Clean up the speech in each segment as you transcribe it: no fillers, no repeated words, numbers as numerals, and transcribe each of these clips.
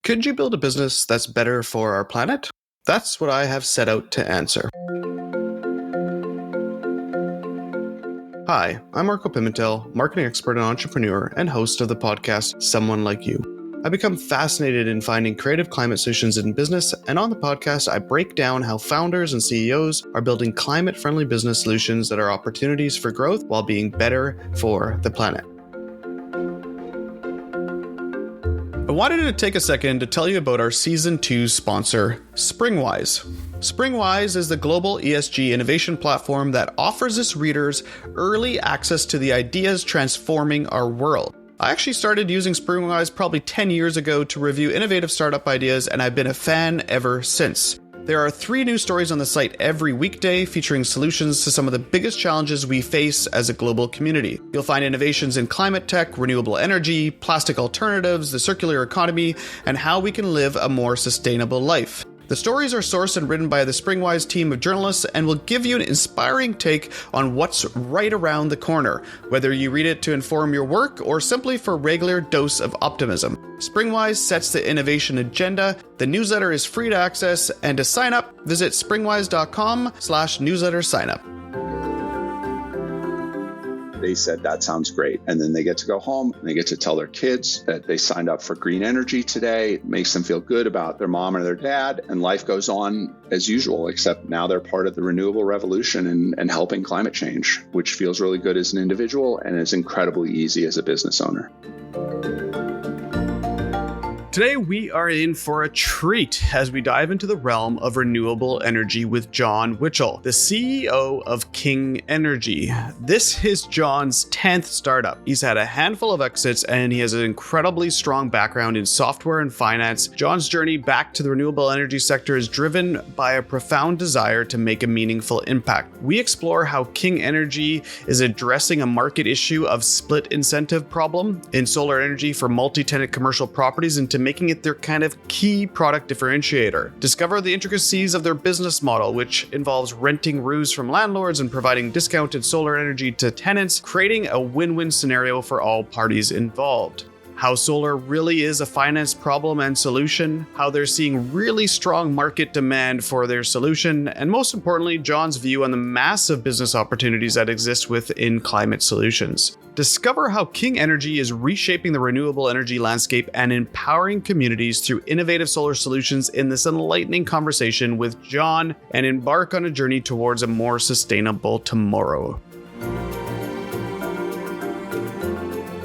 Could you build a business that's better for our planet? That's what I have set out to answer. Hi, I'm Marco Pimentel, marketing expert and entrepreneur, and host of the podcast Someone Like You. I become fascinated in finding creative climate solutions in business, and on the podcast, I break down how founders and CEOs are building climate-friendly business solutions that are opportunities for growth while being better for the planet. I wanted to take a second to tell you about our Season 2 sponsor, Springwise. Springwise is the global ESG innovation platform that offers its readers early access to the ideas transforming our world. I actually started using Springwise probably 10 years ago to review innovative startup ideas, and I've been a fan ever since. There are 3 new stories on the site every weekday featuring solutions to some of the biggest challenges we face as a global community. You'll find innovations in climate tech, renewable energy, plastic alternatives, the circular economy, and how we can live a more sustainable life. The stories are sourced and written by the Springwise team of journalists and will give you an inspiring take on what's right around the corner, whether you read it to inform your work or simply for a regular dose of optimism. Springwise sets the innovation agenda. The newsletter is free to access, and to sign up, visit springwise.com/newsletter signup. They said, that sounds great. And then they get to go home and they get to tell their kids that they signed up for green energy today. It makes them feel good about their mom or their dad, and life goes on as usual, except now they're part of the renewable revolution and helping climate change, which feels really good as an individual and is incredibly easy as a business owner. Today, we are in for a treat as we dive into the realm of renewable energy with John Witchel, the CEO of King Energy. This is John's 10th startup. He's had a handful of exits, and he has an incredibly strong background in software and finance. John's journey back to the renewable energy sector is driven by a profound desire to make a meaningful impact. We explore how King Energy is addressing a market issue of split incentive problem in solar energy for multi-tenant commercial properties into making it their kind of key product differentiator. Discover the intricacies of their business model, which involves renting roofs from landlords and providing discounted solar energy to tenants, creating a win-win scenario for all parties involved. How solar really is a finance problem and solution, how they're seeing really strong market demand for their solution, and most importantly, John's view on the massive business opportunities that exist within climate solutions. Discover how King Energy is reshaping the renewable energy landscape and empowering communities through innovative solar solutions in this enlightening conversation with John, and embark on a journey towards a more sustainable tomorrow.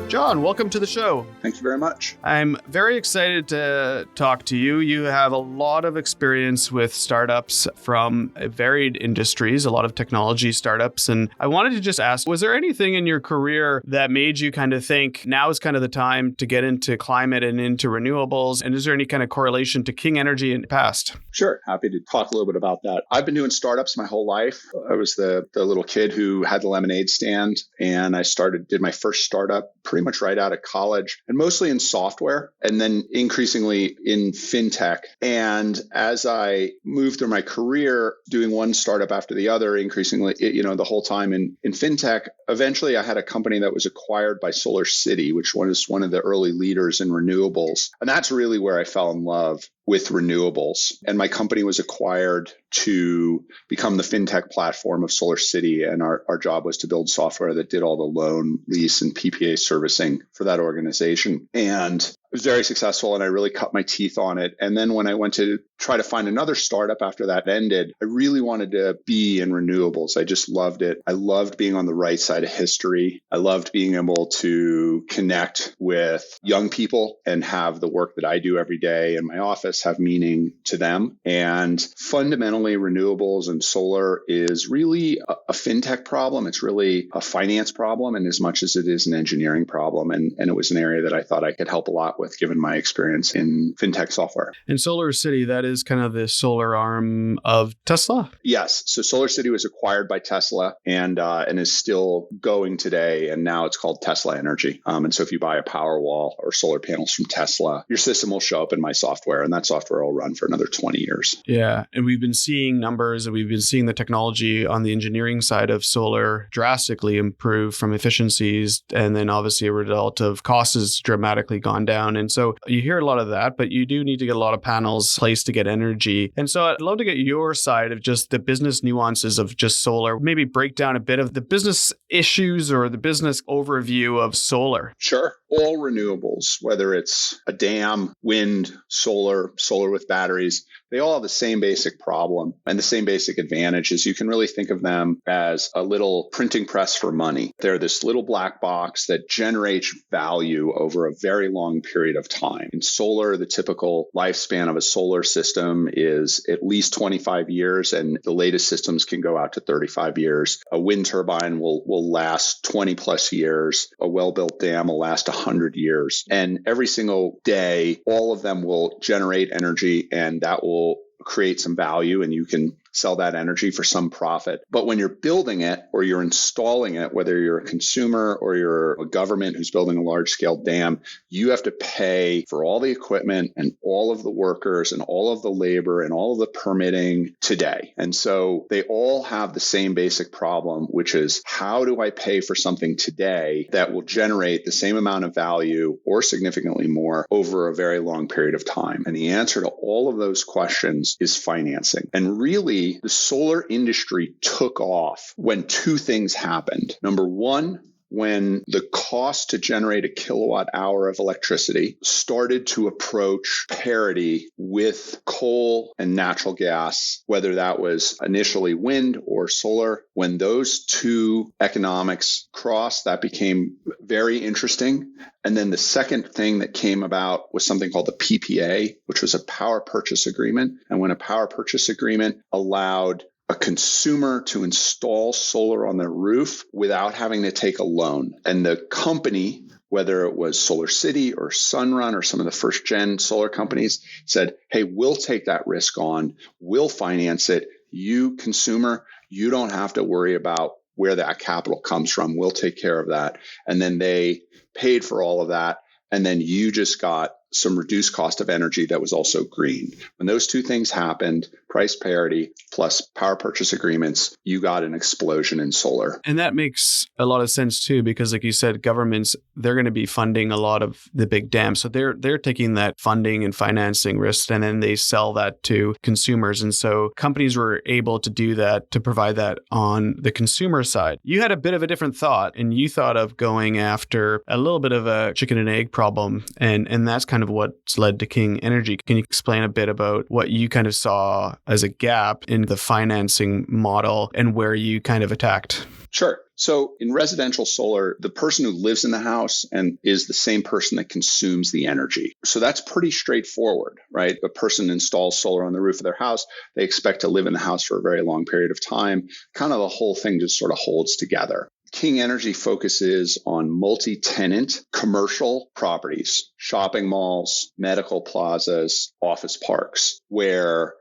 John, welcome to the show. Thank you very much. I'm very excited to talk to you. You have a lot of experience with startups from varied industries, a lot of technology startups. And I wanted to just ask, was there anything in your career that made you kind of think now is kind of the time to get into climate and into renewables? And is there any kind of correlation to King Energy in the past? Sure. Happy to talk a little bit about that. I've been doing startups my whole life. I was the little kid who had the lemonade stand, and I did my first startup pretty much right out of college, and mostly in software, and then increasingly in fintech. And as I moved through my career doing one startup after the other, increasingly, the whole time in fintech, eventually I had a company that was acquired by Solar City, which was one of the early leaders in renewables. And that's really where I fell in love with renewables. And my company was acquired to become the fintech platform of Solar City. And our job was to build software that did all the loan, lease, and PPA servicing for that organization. And it was very successful, and I really cut my teeth on it. And then when I went to try to find another startup after that ended, I really wanted to be in renewables. I just loved it. I loved being on the right side of history. I loved being able to connect with young people and have the work that I do every day in my office have meaning to them. And fundamentally, renewables and solar is really a fintech problem. It's really a finance problem, and as much as it is an engineering problem. And it was an area that I thought I could help a lot with, given my experience in fintech software. And Solar City, that is kind of the solar arm of Tesla? Yes. So SolarCity was acquired by Tesla and is still going today. And now it's called Tesla Energy. And so if you buy a Powerwall or solar panels from Tesla, your system will show up in my software, and that software will run for another 20 years. Yeah. And we've been seeing numbers, and we've been seeing the technology on the engineering side of solar drastically improve from efficiencies. And then obviously a result of costs has dramatically gone down. And so you hear a lot of that, but you do need to get a lot of panels placed to get energy. And so I'd love to get your side of just the business nuances of just solar, maybe break down a bit of the business issues or the business overview of solar. Sure. All renewables, whether it's a dam, wind, solar with batteries, they all have the same basic problem and the same basic advantages. You can really think of them as a little printing press for money. They're this little black box that generates value over a very long period of time. In solar, the typical lifespan of a solar system is at least 25 years, and the latest systems can go out to 35 years. A wind turbine will last 20 plus years. A well-built dam will last 100 years. And every single day, all of them will generate energy, and that will create some value, and you can sell that energy for some profit. But when you're building it or you're installing it, whether you're a consumer or you're a government who's building a large scale dam, you have to pay for all the equipment and all of the workers and all of the labor and all of the permitting today. And so they all have the same basic problem, which is, how do I pay for something today that will generate the same amount of value or significantly more over a very long period of time? And the answer to all of those questions is financing. And really, the solar industry took off when two things happened. Number one, when the cost to generate a kilowatt hour of electricity started to approach parity with coal and natural gas, whether that was initially wind or solar. When those two economics crossed, that became very interesting. And then the second thing that came about was something called the PPA, which was a power purchase agreement. And when a power purchase agreement allowed a consumer to install solar on their roof without having to take a loan. And the company, whether it was SolarCity or Sunrun or some of the first gen solar companies, said, hey, we'll take that risk on. We'll finance it. You, consumer, you don't have to worry about where that capital comes from. We'll take care of that. And then they paid for all of that. And then you just got some reduced cost of energy that was also green. When those two things happened, price parity plus power purchase agreements, you got an explosion in solar. And that makes a lot of sense too, because like you said, governments, they're going to be funding a lot of the big dams. So they're taking that funding and financing risk, and then they sell that to consumers. And so companies were able to do that, to provide that on the consumer side. You had a bit of a different thought, and you thought of going after a little bit of a chicken and egg problem. And that's kind of what's led to King Energy. Can you explain a bit about what you kind of saw as a gap in the financing model and where you kind of attacked? Sure. So in residential solar, the person who lives in the house and is the same person that consumes the energy. So that's pretty straightforward, right? A person installs solar on the roof of their house. They expect to live in the house for a very long period of time. Kind of the whole thing just sort of holds together. King Energy focuses on multi-tenant commercial properties, shopping malls, medical plazas, office parks, where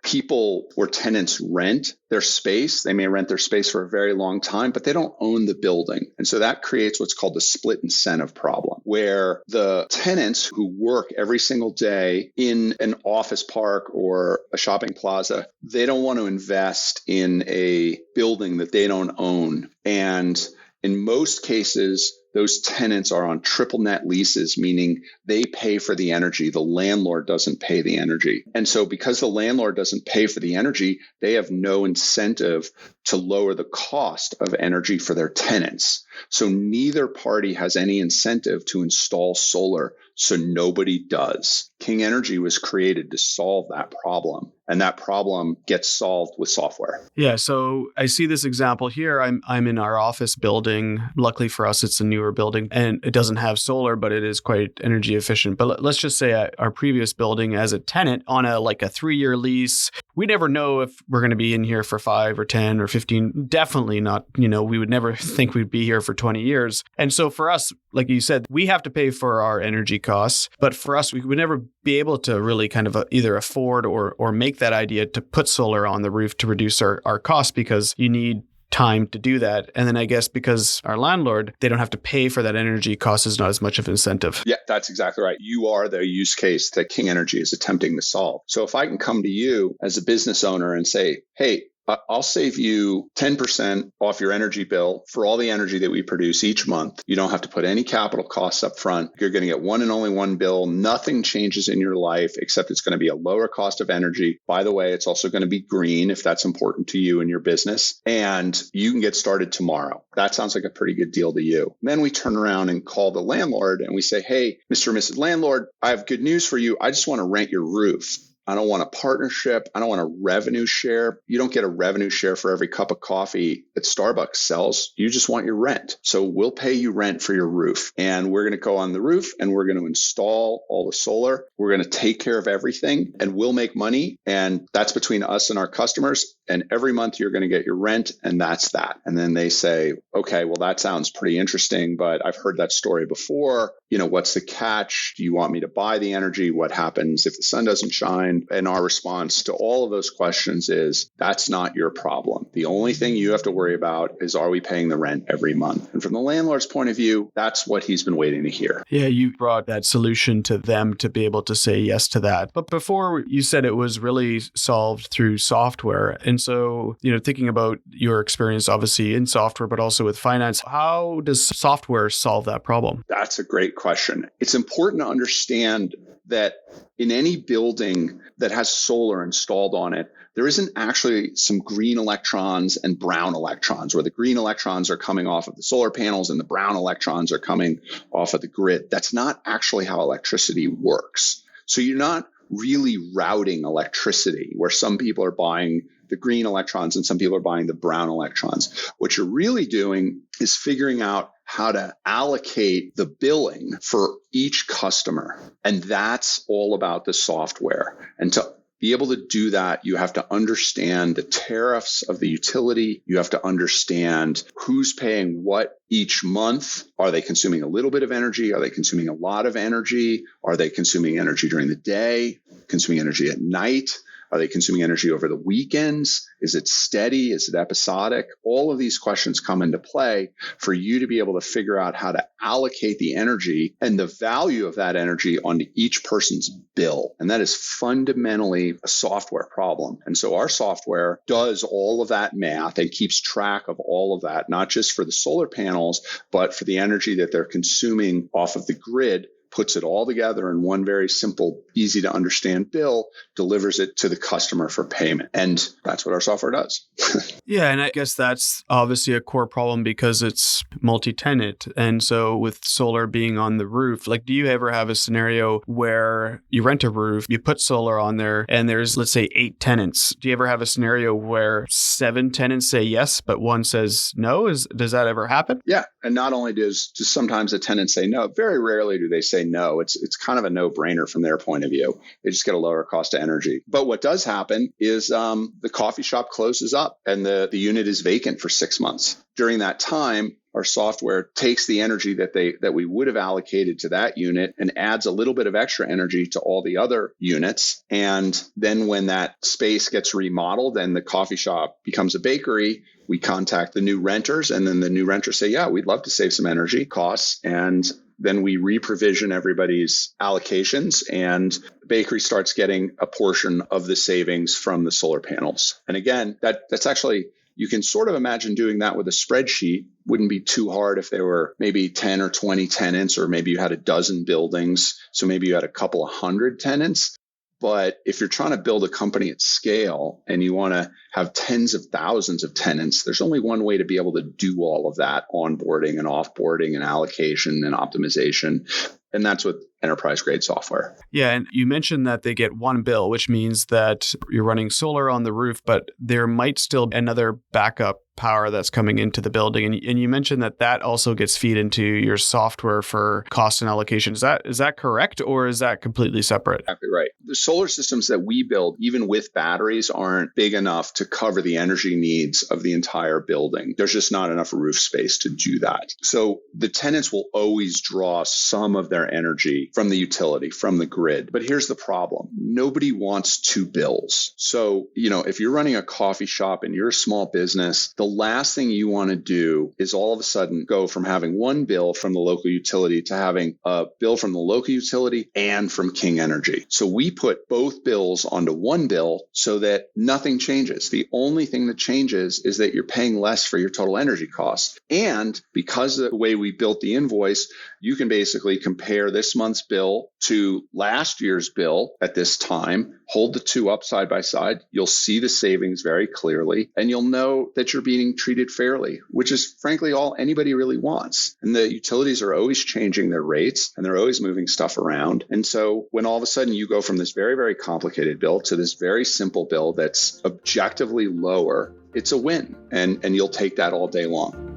tenants rent their space. They may rent their space for a very long time, but they don't own the building. And so that creates what's called the split incentive problem, where the tenants who work every single day in an office park or a shopping plaza, they don't want to invest in a building that they don't own. And in most cases, those tenants are on triple net leases, meaning they pay for the energy. The landlord doesn't pay the energy. And so because the landlord doesn't pay for the energy, they have no incentive to lower the cost of energy for their tenants. So neither party has any incentive to install solar. So nobody does. King Energy was created to solve that problem. And that problem gets solved with software. Yeah. So I see this example here. I'm in our office building. Luckily for us, it's a newer building and it doesn't have solar, but it is quite energy efficient. But let's just say our previous building as a tenant on a 3-year lease, we never know if we're going to be in here for 5 or 10 or 15. Definitely not. We would never think we'd be here for 20 years. And so for us, like you said, we have to pay for our energy costs. But for us, we would never be able to really kind of either afford or make that idea to put solar on the roof to reduce our costs, because you need time to do that. And then I guess because our landlord, they don't have to pay for that energy cost is not as much of an incentive. Yeah, that's exactly right. You are the use case that King Energy is attempting to solve. So if I can come to you as a business owner and say, hey, I'll save you 10% off your energy bill for all the energy that we produce each month. You don't have to put any capital costs up front. You're going to get one and only one bill. Nothing changes in your life except it's going to be a lower cost of energy. By the way, it's also going to be green if that's important to you and your business. And you can get started tomorrow. That sounds like a pretty good deal to you. And then we turn around and call the landlord and we say, hey, Mr. and Mrs. Landlord, I have good news for you. I just want to rent your roof. I don't want a partnership. I don't want a revenue share. You don't get a revenue share for every cup of coffee that Starbucks sells. You just want your rent. So we'll pay you rent for your roof. And we're going to go on the roof and we're going to install all the solar. We're going to take care of everything and we'll make money. And that's between us and our customers. And every month you're going to get your rent, and that's that. And then they say, okay, well, that sounds pretty interesting, but I've heard that story before. What's the catch? Do you want me to buy the energy? What happens if the sun doesn't shine? And our response to all of those questions is, that's not your problem. The only thing you have to worry about is, are we paying the rent every month? And from the landlord's point of view, that's what he's been waiting to hear. Yeah, you brought that solution to them to be able to say yes to that. But before, you said it was really solved through software. And so, thinking about your experience, obviously in software, but also with finance, how does software solve that problem? That's a great question. It's important to understand that in any building that has solar installed on it, there isn't actually some green electrons and brown electrons, where the green electrons are coming off of the solar panels and the brown electrons are coming off of the grid. That's not actually how electricity works. So you're not really routing electricity, where some people are buying the green electrons and some people are buying the brown electrons. What you're really doing is figuring out how to allocate the billing for each customer. And that's all about the software. And to be able to do that, you have to understand the tariffs of the utility. You have to understand who's paying what each month. Are they consuming a little bit of energy? Are they consuming a lot of energy? Are they consuming energy during the day, consuming energy at night? Are they consuming energy over the weekends? Is it steady? Is it episodic? All of these questions come into play for you to be able to figure out how to allocate the energy and the value of that energy onto each person's bill. And that is fundamentally a software problem. And so our software does all of that math and keeps track of all of that, not just for the solar panels, but for the energy that they're consuming off of the grid, puts it all together in one very simple, easy to understand bill, delivers it to the customer for payment. And that's what our software does. Yeah. And I guess that's obviously a core problem because it's multi-tenant. And so with solar being on the roof, do you ever have a scenario where you rent a roof, you put solar on there, and there's, let's say, 8 tenants? Do you ever have a scenario where 7 tenants say yes, but one says no? Does that ever happen? Yeah. And not only does sometimes a tenant say no, very rarely do they say no. It's kind of a no-brainer from their point of view. They just get a lower cost of energy. But what does happen is the coffee shop closes up and the unit is vacant for 6 months. During that time, our software takes the energy that we would have allocated to that unit and adds a little bit of extra energy to all the other units. And then when that space gets remodeled and the coffee shop becomes a bakery, we contact the new renters, and then the new renters say, yeah, we'd love to save some energy costs. And then we reprovision everybody's allocations, and the bakery starts getting a portion of the savings from the solar panels. And again, that's actually, you can sort of imagine doing that with a spreadsheet. Wouldn't be too hard if there were maybe 10 or 20 tenants, or maybe you had a dozen buildings. So maybe you had a couple of hundred tenants. But if you're trying to build a company at scale and you want to have tens of thousands of tenants, there's only one way to be able to do all of that onboarding and offboarding and allocation and optimization. And that's what enterprise grade software. Yeah, and you mentioned that they get one bill, which means that you're running solar on the roof, but there might still be another backup power that's coming into the building. And you mentioned that that also gets feed into your software for cost and allocation. Is that correct, or is that completely separate? Exactly right. The solar systems that we build, even with batteries, aren't big enough to cover the energy needs of the entire building. There's just not enough roof space to do that. So the tenants will always draw some of their energy from the utility, from the grid. But here's the problem. Nobody wants two bills. So, if you're running a coffee shop and you're a small business, the last thing you want to do is all of a sudden go from having one bill from the local utility to having a bill from the local utility and from King Energy. So we put both bills onto one bill so that nothing changes. The only thing that changes is that you're paying less for your total energy costs. And because of the way we built the invoice, you can basically compare this month's bill to last year's bill at this time, hold the two up side by side. You'll see the savings very clearly, and you'll know that you're being treated fairly, which is frankly all anybody really wants. And the utilities are always changing their rates and they're always moving stuff around. And so when all of a sudden you go from this very, very complicated bill to this very simple bill that's objectively lower, it's a win. And you'll take that all day long.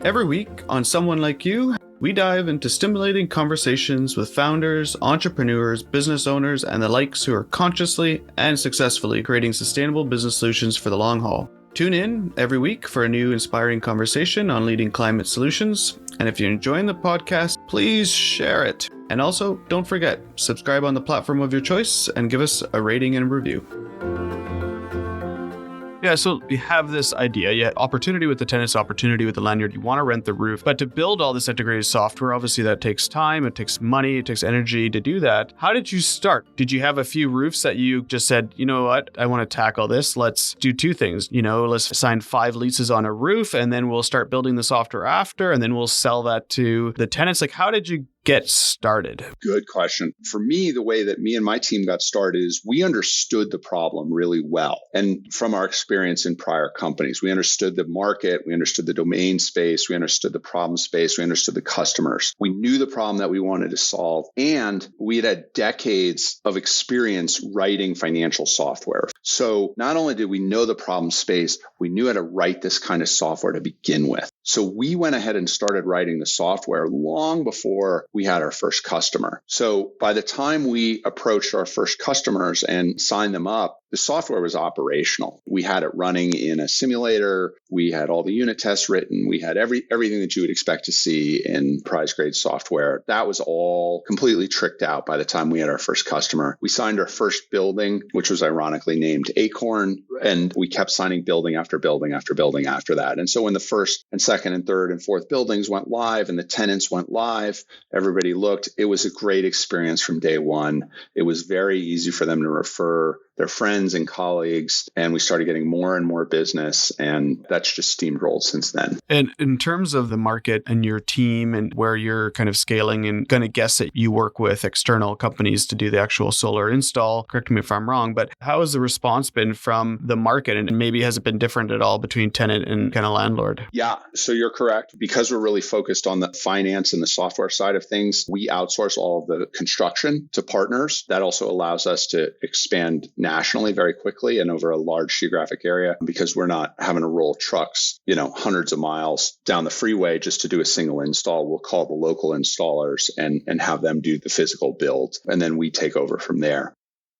Every week on Someone Like You, we dive into stimulating conversations with founders, entrepreneurs, business owners, and the likes who are consciously and successfully creating sustainable business solutions for the long haul. Tune in every week for a new inspiring conversation on leading climate solutions. And if you're enjoying the podcast, please share it. And also, don't forget, subscribe on the platform of your choice and give us a rating and review. Yeah, so you have this idea, you have opportunity with the tenants, opportunity with the lanyard, you want to rent the roof, but to build all this integrated software, obviously that takes time, it takes money, it takes energy to do that. How did you start? Did you have a few roofs that you just said, you know what, I want to tackle this, let's do two things, let's sign 5 leases on a roof and then we'll start building the software after and then we'll sell that to the tenants? Like, how did you get started? Good question. For me, the way that me and my team got started is we understood the problem really well. And from our experience in prior companies, we understood the market, we understood the domain space, we understood the problem space, we understood the customers. We knew the problem that we wanted to solve. And we had decades of experience writing financial software. So not only did we know the problem space, we knew how to write this kind of software to begin with. So we went ahead and started writing the software long before we had our first customer. So by the time we approached our first customers and signed them up, the software was operational. We had it running in a simulator. We had all the unit tests written. We had everything that you would expect to see in enterprise grade software. That was all completely tricked out by the time we had our first customer. We signed our first building, which was ironically named Acorn, and we kept signing building after building after building after that. And so when the first and second and third and fourth buildings went live and the tenants went live, everybody looked. It was a great experience from day one. It was very easy for them to refer their friends and colleagues, and we started getting more and more business, and that's just steamrolled since then. And in terms of the market and your team and where you're kind of scaling, and going to guess that you work with external companies to do the actual solar install, correct me if I'm wrong, but how has the response been from the market, and maybe has it been different at all between tenant and kind of landlord? Yeah, so you're correct. Because we're really focused on the finance and the software side of things, we outsource all of the construction to partners. That also allows us to expand nationally very quickly and over a large geographic area, because we're not having to roll trucks, hundreds of miles down the freeway just to do a single install. We'll call the local installers and have them do the physical build, and then we take over from there.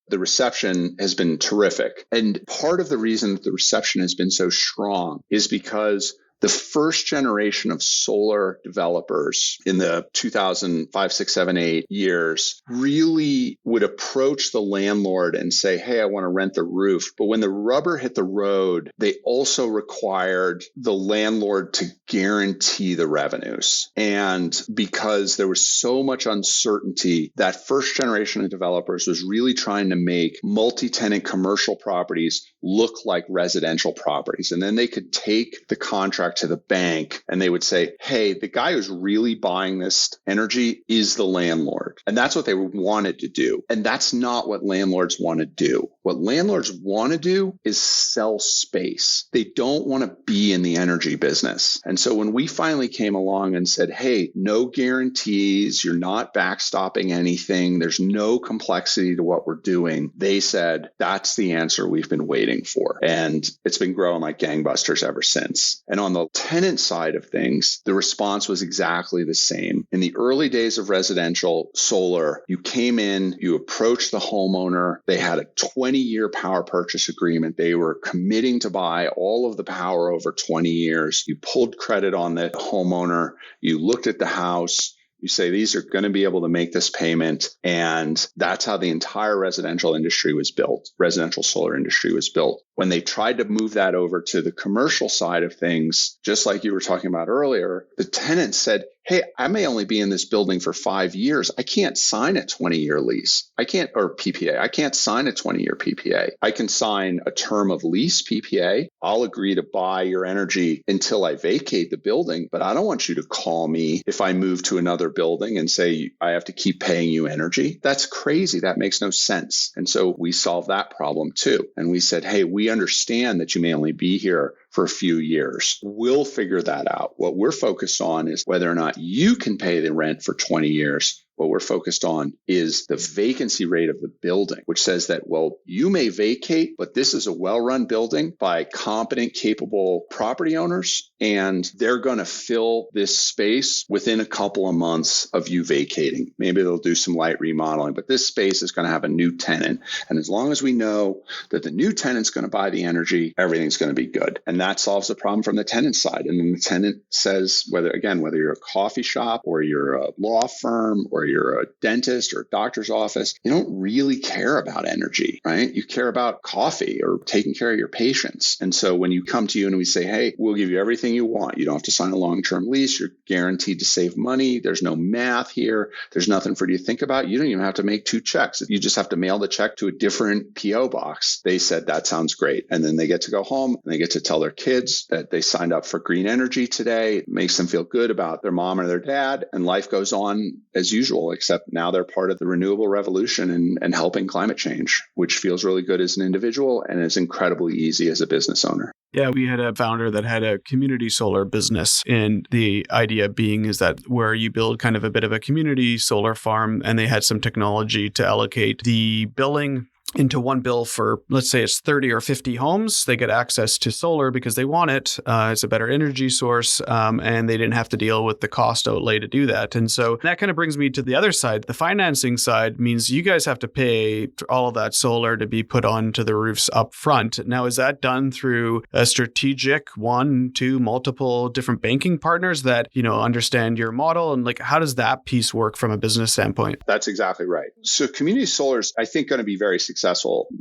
The reception has been terrific. And part of the reason that the reception has been so strong is because the first generation of solar developers in the 2005, 6, 7, 8 years really would approach the landlord and say, hey, I want to rent the roof. But when the rubber hit the road, they also required the landlord to guarantee the revenues. And because there was so much uncertainty, that first generation of developers was really trying to make multi-tenant commercial properties look like residential properties. And then they could take the contract back to the bank and they would say, hey, the guy who's really buying this energy is the landlord. And that's what they wanted to do. And that's not what landlords want to do. What landlords want to do is sell space. They don't want to be in the energy business. And so when we finally came along and said, hey, no guarantees, you're not backstopping anything, there's no complexity to what we're doing, they said, that's the answer we've been waiting for. And it's been growing like gangbusters ever since. And on the tenant side of things, the response was exactly the same. In the early days of residential solar, you came in, you approached the homeowner, they had a 20-year power purchase agreement. They were committing to buy all of the power over 20 years. You pulled credit on the homeowner, you looked at the house, you say, these are going to be able to make this payment. And that's how the entire residential industry was built. Residential solar industry was built. When they tried to move that over to the commercial side of things, just like you were talking about earlier, the tenant said, hey, I may only be in this building for 5 years. I can't sign a 20-year lease. Or PPA. I can't sign a 20-year PPA. I can sign a term of lease PPA. I'll agree to buy your energy until I vacate the building, but I don't want you to call me if I move to another building and say I have to keep paying you energy. That's crazy. That makes no sense. And so we solved that problem too. And we said, hey, we understand that you may only be here for a few years. We'll figure that out. What we're focused on is whether or not you can pay the rent for 20 years. What we're focused on is the vacancy rate of the building, which says that, well, you may vacate, but this is a well-run building by competent, capable property owners, and they're going to fill this space within a couple of months of you vacating. Maybe they'll do some light remodeling, but this space is going to have a new tenant. And as long as we know that the new tenant's going to buy the energy, everything's going to be good. And that solves the problem from the tenant side. And then the tenant says, whether you're a coffee shop or you're a law firm or you're a dentist or a doctor's office, you don't really care about energy, right? You care about coffee or taking care of your patients. And so when you come to you and we say, hey, we'll give you everything you want. You don't have to sign a long-term lease. You're guaranteed to save money. There's no math here. There's nothing for you to think about. You don't even have to make 2 checks. You just have to mail the check to a different PO box. They said, that sounds great. And then they get to go home and they get to tell their kids that they signed up for green energy today. It makes them feel good about their mom or their dad, and life goes on as usual, except now they're part of the renewable revolution and helping climate change, which feels really good as an individual and is incredibly easy as a business owner. Yeah, we had a founder that had a community solar business. And the idea being is that where you build kind of a bit of a community solar farm, and they had some technology to allocate the billing into one bill for, let's say it's 30 or 50 homes. They get access to solar because they want it. It's a better energy source, and they didn't have to deal with the cost outlay to do that. And so that kind of brings me to the other side. The financing side means you guys have to pay all of that solar to be put onto the roofs up front. Now, is that done through a strategic 1, 2, multiple different banking partners that, understand your model? And how does that piece work from a business standpoint? That's exactly right. So community solar is, I think, going to be very successful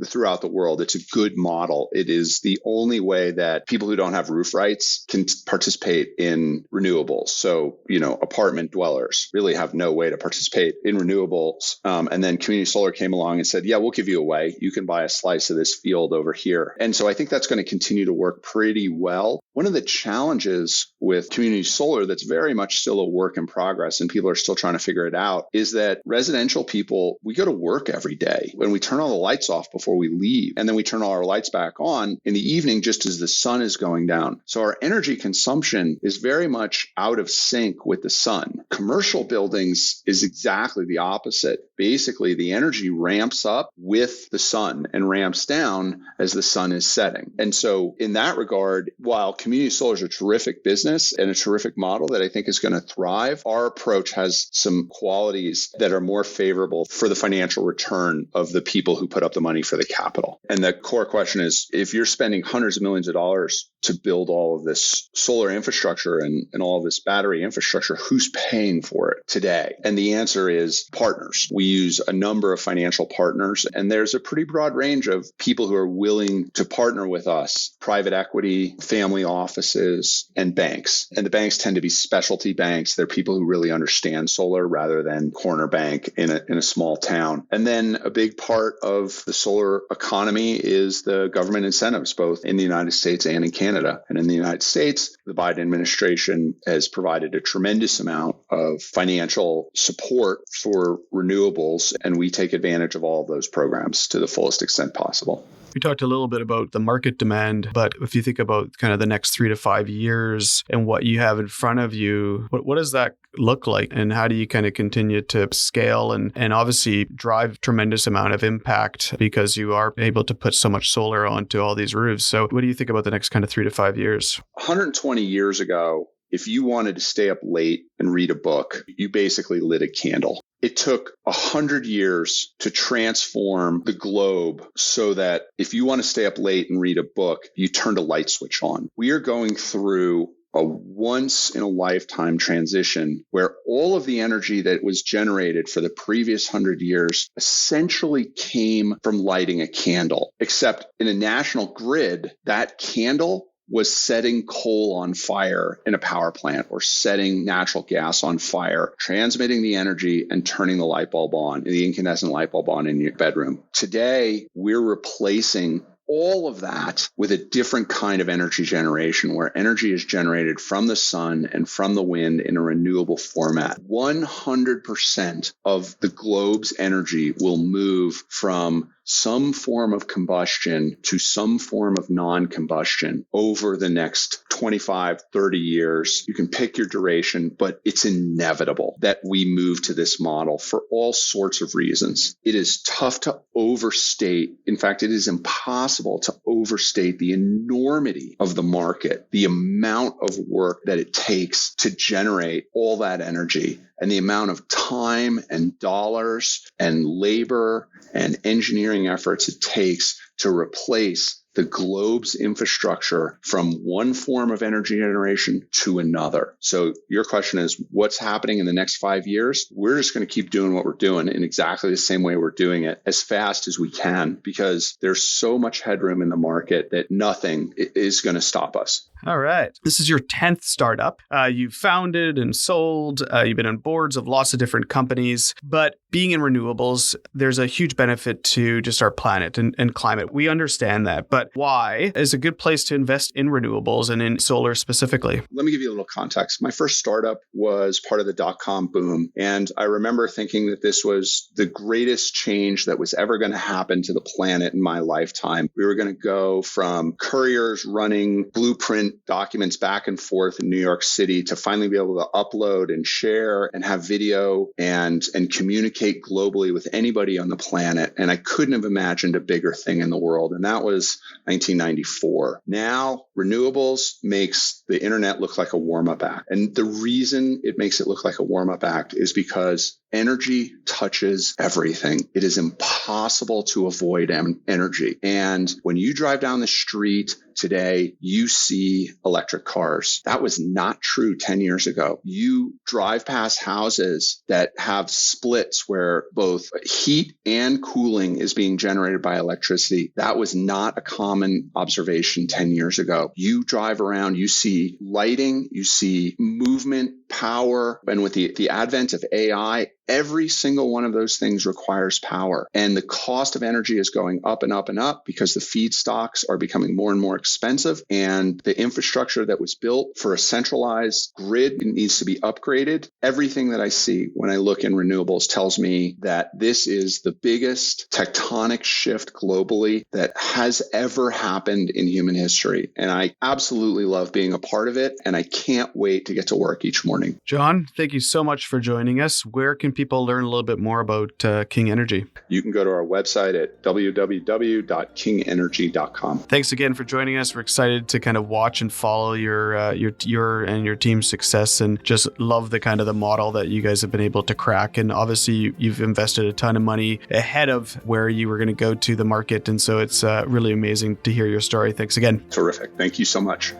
throughout the world. It's a good model. It is the only way that people who don't have roof rights can participate in renewables. So, apartment dwellers really have no way to participate in renewables. And then community solar came along and said, yeah, we'll give you a way. You can buy a slice of this field over here. And so I think that's going to continue to work pretty well. One of the challenges with community solar that's very much still a work in progress, and people are still trying to figure it out, is that residential people, we go to work every day. When we turn all the lights off before we leave, and then we turn all our lights back on in the evening just as the sun is going down. So our energy consumption is very much out of sync with the sun. Commercial buildings is exactly the opposite. Basically, the energy ramps up with the sun and ramps down as the sun is setting. And so in that regard, while community solar is a terrific business and a terrific model that I think is going to thrive, our approach has some qualities that are more favorable for the financial return of the people who put up the money for the capital. And the core question is, if you're spending hundreds of millions of dollars to build all of this solar infrastructure and all of this battery infrastructure, who's paying for it today? And the answer is partners. We use a number of financial partners, and there's a pretty broad range of people who are willing to partner with us: private equity, family offices, and banks. And the banks tend to be specialty banks. They're people who really understand solar rather than corner bank in a small town. And then a big part of the solar economy is the government incentives, both in the United States and in Canada. Canada. And in the United States, the Biden administration has provided a tremendous amount of financial support for renewables, and we take advantage of all of those programs to the fullest extent possible. We talked a little bit about the market demand, but if you think about kind of the next 3 to 5 years and what you have in front of you, what does that look like? And how do you kind of continue to scale and obviously drive tremendous amount of impact because you are able to put so much solar onto all these roofs? So what do you think about the next kind of 3 to 5 years? 120 years ago, if you wanted to stay up late and read a book, you basically lit a candle. It took 100 years to transform the globe so that if you want to stay up late and read a book, you turned a light switch on. We are going through a once-in-a-lifetime transition where all of the energy that was generated for the previous 100 years essentially came from lighting a candle, except in a national grid, that candle was setting coal on fire in a power plant or setting natural gas on fire, transmitting the energy and turning the light bulb on, the incandescent light bulb on in your bedroom. Today, we're replacing all of that with a different kind of energy generation where energy is generated from the sun and from the wind in a renewable format. 100% of the globe's energy will move from some form of combustion to some form of non-combustion over the next 25, 30 years. You can pick your duration, but it's inevitable that we move to this model for all sorts of reasons. It is tough to overstate. In fact, it is impossible to overstate the enormity of the market, the amount of work that it takes to generate all that energy, and the amount of time and dollars and labor and engineering efforts it takes to replace the globe's infrastructure from one form of energy generation to another. So your question is, what's happening in the next 5 years? We're just going to keep doing what we're doing in exactly the same way we're doing it as fast as we can, because there's so much headroom in the market that nothing is going to stop us. All right. This is your 10th startup. You've founded and sold. You've been on boards of lots of different companies. But being in renewables, there's a huge benefit to just our planet and climate. We understand that. But why is a good place to invest in renewables and in solar specifically? Let me give you a little context. My first startup was part of the dot-com boom. And I remember thinking that this was the greatest change that was ever going to happen to the planet in my lifetime. We were going to go from couriers running blueprint documents back and forth in New York City to finally be able to upload and share and have video and communicate globally with anybody on the planet. And I couldn't have imagined a bigger thing in the world. And that was 1994. Now, renewables makes the internet look like a warm-up act. And the reason it makes it look like a warm-up act is because energy touches everything. It is impossible to avoid energy. And when you drive down the street today, you see electric cars. That was not true 10 years ago. You drive past houses that have splits where both heat and cooling is being generated by electricity. That was not a common observation 10 years ago. You drive around, you see lighting, you see movement, power, and with the advent of AI, every single one of those things requires power. And the cost of energy is going up and up and up because the feedstocks are becoming more and more expensive. And the infrastructure that was built for a centralized grid needs to be upgraded. Everything that I see when I look in renewables tells me that this is the biggest tectonic shift globally that has ever happened in human history. And I absolutely love being a part of it. And I can't wait to get to work each morning. John, thank you so much for joining us. Where can people learn a little bit more about King Energy? You can go to our website at www.kingenergy.com. Thanks again for joining us. We're excited to kind of watch and follow your and your team's success, and just love the kind of the model that you guys have been able to crack. And obviously, you've invested a ton of money ahead of where you were going to go to the market, and so it's really amazing to hear your story. Thanks again. Terrific. Thank you so much.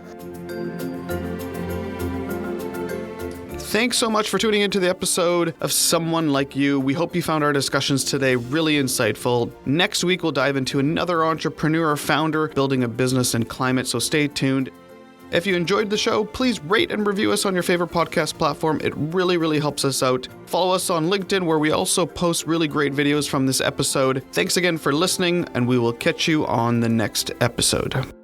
Thanks so much for tuning into the episode of Someone Like You. We hope you found our discussions today really insightful. Next week, we'll dive into another entrepreneur founder building a business in climate, so stay tuned. If you enjoyed the show, please rate and review us on your favorite podcast platform. It really, really helps us out. Follow us on LinkedIn, where we also post really great videos from this episode. Thanks again for listening, and we will catch you on the next episode.